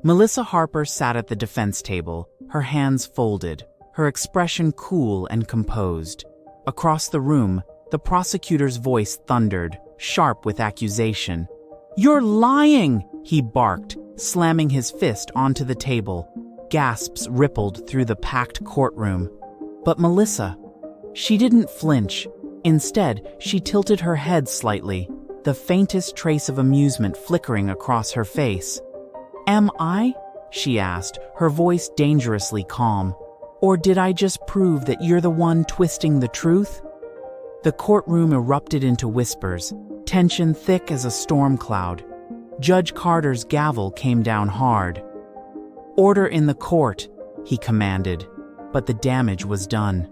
Melissa Harper sat at the defense table, her hands folded, her expression cool and composed. Across the room, the prosecutor's voice thundered, sharp with accusation. "You're lying!" he barked, slamming his fist onto the table. Gasps rippled through the packed courtroom. But Melissa, she didn't flinch. Instead, she tilted her head slightly, the faintest trace of amusement flickering across her face. "Am I?" she asked, her voice dangerously calm. "Or did I just prove that you're the one twisting the truth?" The courtroom erupted into whispers, tension thick as a storm cloud. Judge Carter's gavel came down hard. "Order in the court," he commanded, but the damage was done.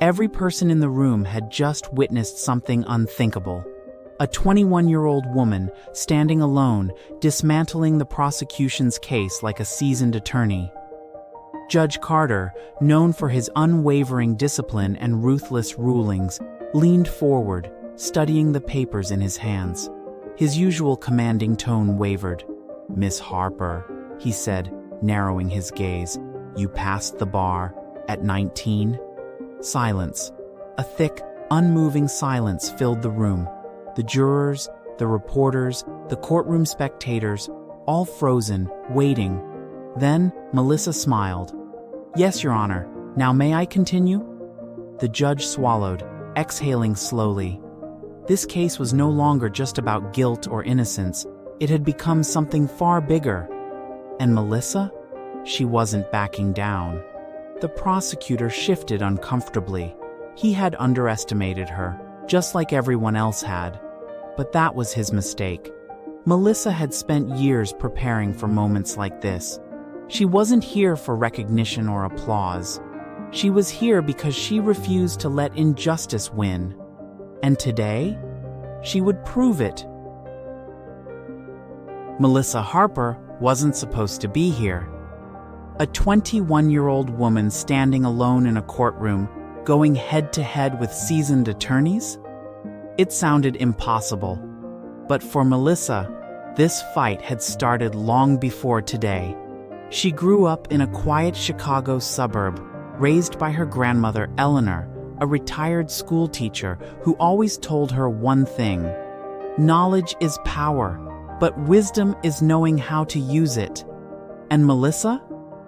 Every person in the room had just witnessed something unthinkable. A 21-year-old woman, standing alone, dismantling the prosecution's case like a seasoned attorney. Judge Carter, known for his unwavering discipline and ruthless rulings, leaned forward, studying the papers in his hands. His usual commanding tone wavered. "Miss Harper," he said, narrowing his gaze, "you passed the bar at 19? Silence. A thick, unmoving silence filled the room. The jurors, the reporters, the courtroom spectators, all frozen, waiting. Then Melissa smiled. "Yes, Your Honor. Now may I continue?" The judge swallowed, exhaling slowly. This case was no longer just about guilt or innocence. It had become something far bigger. And Melissa? She wasn't backing down. The prosecutor shifted uncomfortably. He had underestimated her, just like everyone else had. But that was his mistake. Melissa had spent years preparing for moments like this. She wasn't here for recognition or applause. She was here because she refused to let injustice win. And today, she would prove it. Melissa Harper wasn't supposed to be here. A 21-year-old woman standing alone in a courtroom, going head-to-head with seasoned attorneys? It sounded impossible. But for Melissa, this fight had started long before today. She grew up in a quiet Chicago suburb, raised by her grandmother Eleanor, a retired school teacher who always told her one thing: knowledge is power, but wisdom is knowing how to use it. And Melissa?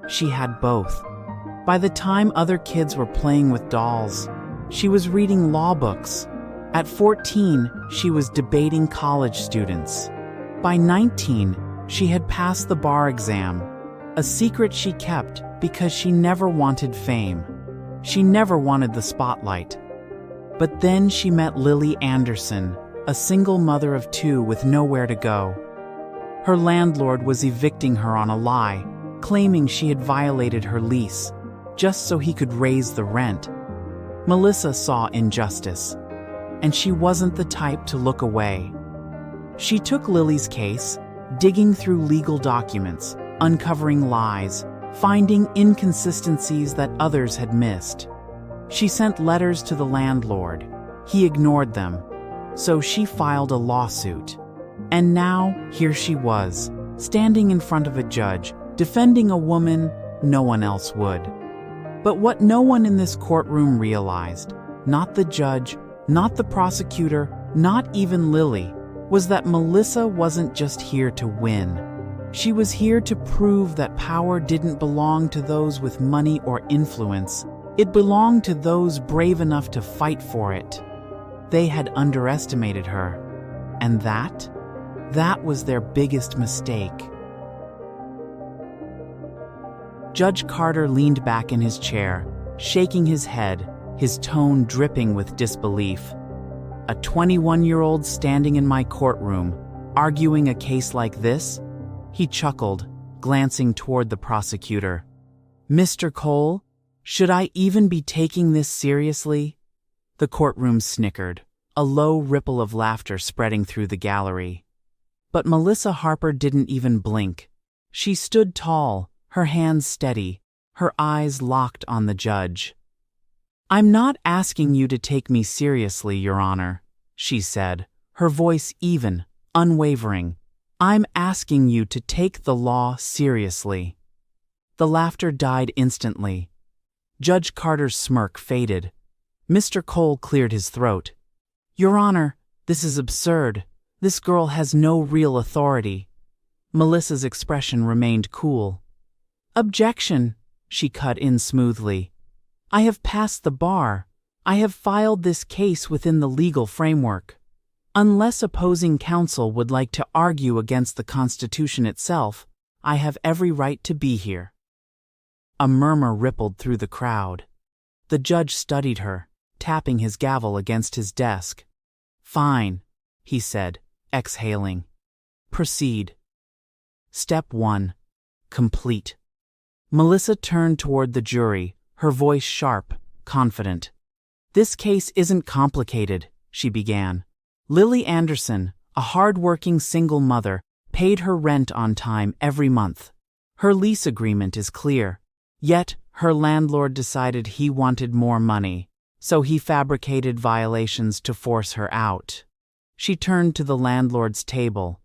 She had both. By the time other kids were playing with dolls, she was reading law books. At 14, she was debating college students. By 19, she had passed the bar exam, a secret she kept because she never wanted fame. She never wanted the spotlight. But then she met Lily Anderson, a single mother of two with nowhere to go. Her landlord was evicting her on a lie, claiming she had violated her lease, just so he could raise the rent. Melissa saw injustice, and she wasn't the type to look away. She took Lily's case, digging through legal documents, uncovering lies, finding inconsistencies that others had missed. She sent letters to the landlord. He ignored them, so she filed a lawsuit. And now, here she was, standing in front of a judge, defending a woman no one else would. But what no one in this courtroom realized, not the judge, not the prosecutor, not even Lily, was that Melissa wasn't just here to win. She was here to prove that power didn't belong to those with money or influence. It belonged to those brave enough to fight for it. They had underestimated her, and that was their biggest mistake. Judge Carter leaned back in his chair, shaking his head, his tone dripping with disbelief. A 21-year-old standing in my courtroom, arguing a case like this? He chuckled, glancing toward the prosecutor. "Mr. Cole, should I even be taking this seriously?" The courtroom snickered, a low ripple of laughter spreading through the gallery. But Melissa Harper didn't even blink. She stood tall, her hands steady, her eyes locked on the judge. "I'm not asking you to take me seriously, Your Honor," she said, her voice even, unwavering. I'm asking you to take the law seriously." The laughter died instantly. Judge Carter's smirk faded. Mr. Cole cleared his throat. "Your Honor, this is absurd. This girl has no real authority." Melissa's expression remained cool. "Objection," she cut in smoothly. "I have passed the bar. I have filed this case within the legal framework. Unless opposing counsel would like to argue against the Constitution itself, I have every right to be here." A murmur rippled through the crowd. The judge studied her, tapping his gavel against his desk. "Fine," he said, exhaling. "Proceed." Step 1. Complete. Melissa turned toward the jury, her voice sharp, confident. "This case isn't complicated," she began. "Lily Anderson, a hard-working single mother, paid her rent on time every month. Her lease agreement is clear. Yet, her landlord decided he wanted more money, so he fabricated violations to force her out." She turned to the landlord's table.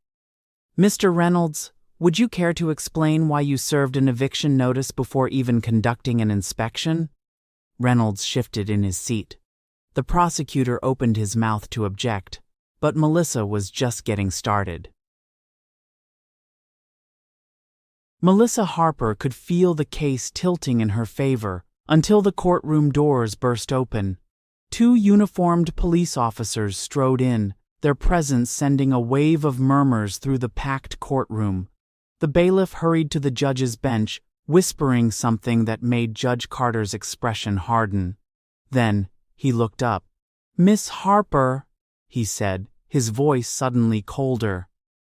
"Mr. Reynolds, would you care to explain why you served an eviction notice before even conducting an inspection?" Reynolds shifted in his seat. The prosecutor opened his mouth to object, but Melissa was just getting started. Melissa Harper could feel the case tilting in her favor until the courtroom doors burst open. 2 uniformed police officers strode in, their presence sending a wave of murmurs through the packed courtroom. The bailiff hurried to the judge's bench, whispering something that made Judge Carter's expression harden. Then, he looked up. "Miss Harper," he said, his voice suddenly colder.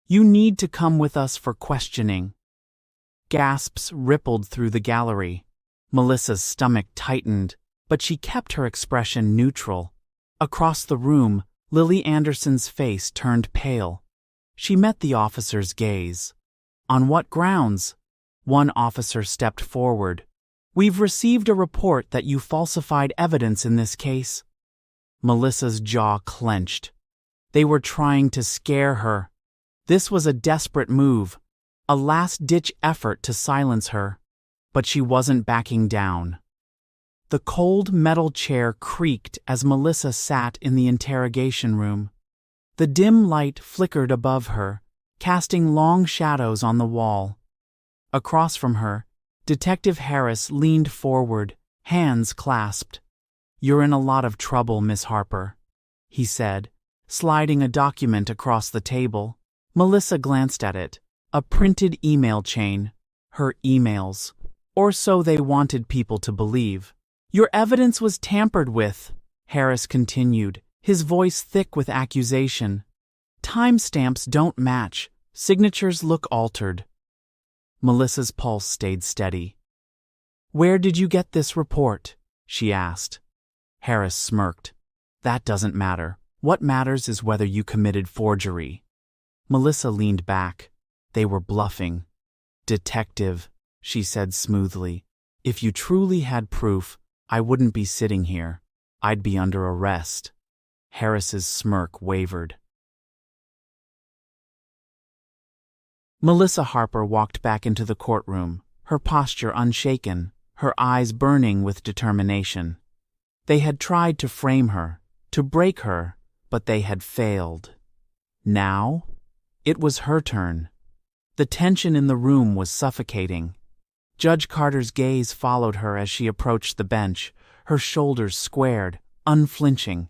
"You need to come with us for questioning." Gasps rippled through the gallery. Melissa's stomach tightened, but she kept her expression neutral. Across the room, Lily Anderson's face turned pale. She met the officer's gaze. "On what grounds?" One officer stepped forward. "We've received a report that you falsified evidence in this case." Melissa's jaw clenched. They were trying to scare her. This was a desperate move, a last-ditch effort to silence her. But she wasn't backing down. The cold metal chair creaked as Melissa sat in the interrogation room. The dim light flickered above her, casting long shadows on the wall. Across from her, Detective Harris leaned forward, hands clasped. "You're in a lot of trouble, Miss Harper," he said, sliding a document across the table. Melissa glanced at it. A printed email chain. Her emails. Or so they wanted people to believe. "Your evidence was tampered with," Harris continued, his voice thick with accusation. "Timestamps don't match. Signatures look altered." Melissa's pulse stayed steady. "Where did you get this report?" she asked. Harris smirked. "That doesn't matter. What matters is whether you committed forgery." Melissa leaned back. They were bluffing. "Detective," she said smoothly, "if you truly had proof, I wouldn't be sitting here. I'd be under arrest." Harris's smirk wavered. Melissa Harper walked back into the courtroom, her posture unshaken, her eyes burning with determination. They had tried to frame her, to break her, but they had failed. Now, it was her turn. The tension in the room was suffocating. Judge Carter's gaze followed her as she approached the bench, her shoulders squared, unflinching.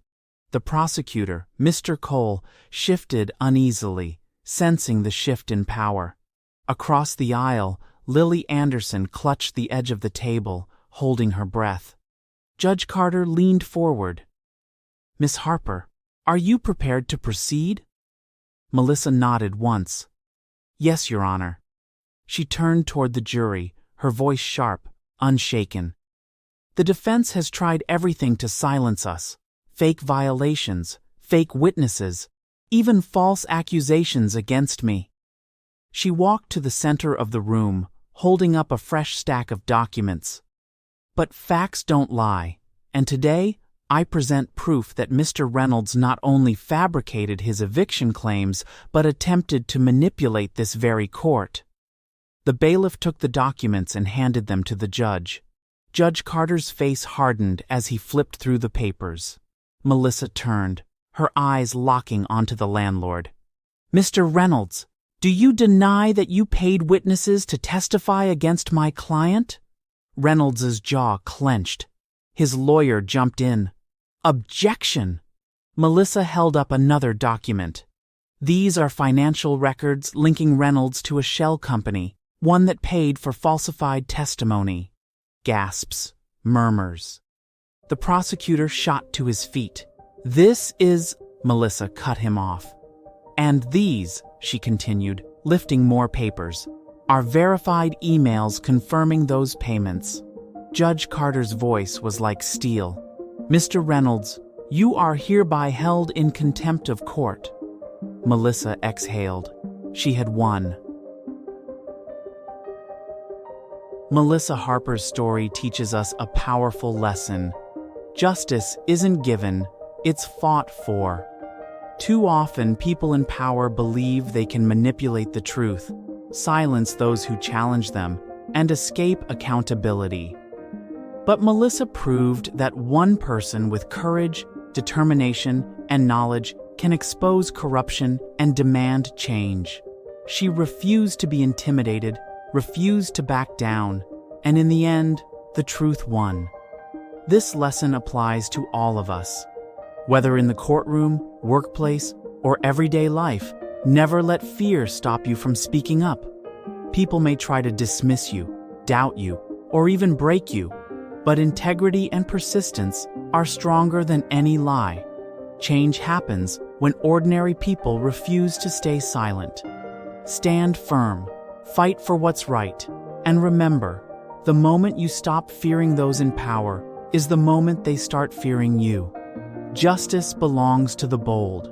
The prosecutor, Mr. Cole, shifted uneasily, sensing the shift in power. Across the aisle, Lily Anderson clutched the edge of the table, holding her breath. Judge Carter leaned forward. "Miss Harper, are you prepared to proceed?" Melissa nodded once. "Yes, Your Honor." She turned toward the jury, her voice sharp, unshaken. "The defense has tried everything to silence us. Fake violations, fake witnesses, even false accusations against me." She walked to the center of the room, holding up a fresh stack of documents. "But facts don't lie, and today I present proof that Mr. Reynolds not only fabricated his eviction claims, but attempted to manipulate this very court." The bailiff took the documents and handed them to the judge. Judge Carter's face hardened as he flipped through the papers. Melissa turned, her eyes locking onto the landlord. "Mr. Reynolds, do you deny that you paid witnesses to testify against my client?" Reynolds's jaw clenched. His lawyer jumped in. "Objection!" Melissa held up another document. "These are financial records linking Reynolds to a shell company, one that paid for falsified testimony." Gasps, murmurs. The prosecutor shot to his feet. "This is—" Melissa cut him off. "And these," she continued, lifting more papers, "are verified emails confirming those payments." Judge Carter's voice was like steel. "Mr. Reynolds, you are hereby held in contempt of court." Melissa exhaled. She had won. Melissa Harper's story teaches us a powerful lesson. Justice isn't given, it's fought for. Too often, people in power believe they can manipulate the truth, silence those who challenge them, and escape accountability. But Melissa proved that one person with courage, determination, and knowledge can expose corruption and demand change. She refused to be intimidated, refused to back down, and in the end, the truth won. This lesson applies to all of us. Whether in the courtroom, workplace, or everyday life, never let fear stop you from speaking up. People may try to dismiss you, doubt you, or even break you, but integrity and persistence are stronger than any lie. Change happens when ordinary people refuse to stay silent. Stand firm, fight for what's right, and remember, the moment you stop fearing those in power is the moment they start fearing you. Justice belongs to the bold.